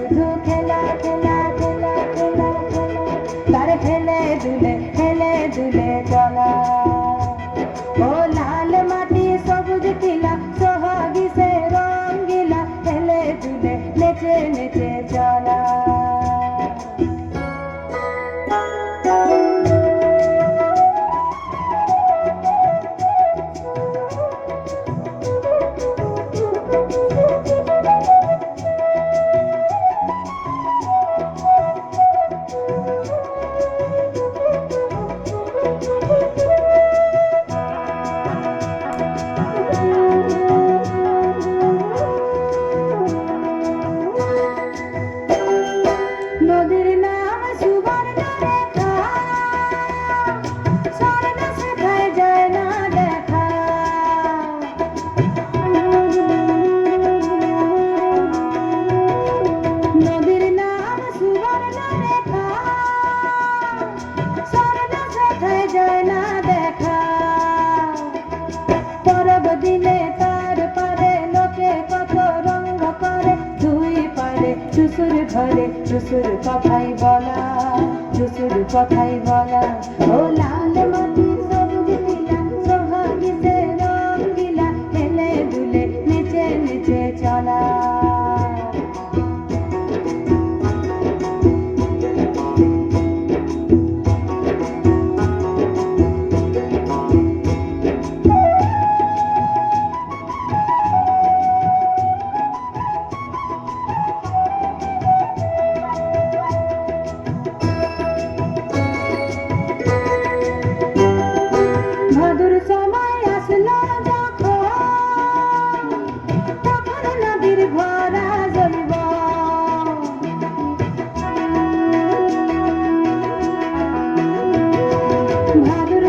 শুধু খেলা খেলা খেলা খেলা খেলা, তার হেলে দুলে চলা। ও লাল মাটি সবুজ টিলা সোহাগী সে রঙ্গিলা, হেলে দুলে নেচে নেচে চলা। নদীর নাম সুবর্ণরেখা, স্বর্ণ শেখায় যায় না দেখা। নদীর নাম সুবর্ণরেখা, স্বর্ণ শেখায় যায় না দেখা। পরব দিনে তার পারে লোকে কত রঙ্গ করে, দুই পারে টুসুর ঘরে টুসুর কথাই বলা, টুসুর কথাই বলা। ও লাল মাটি সবুজ টিলা সোহাগী সে রঙ্গিলা, হেলে দুলে নেচে নেচে চলা। ভাদুর সময় আসলো যখন, তখন নদীর ভরা জলবন। ভাদুর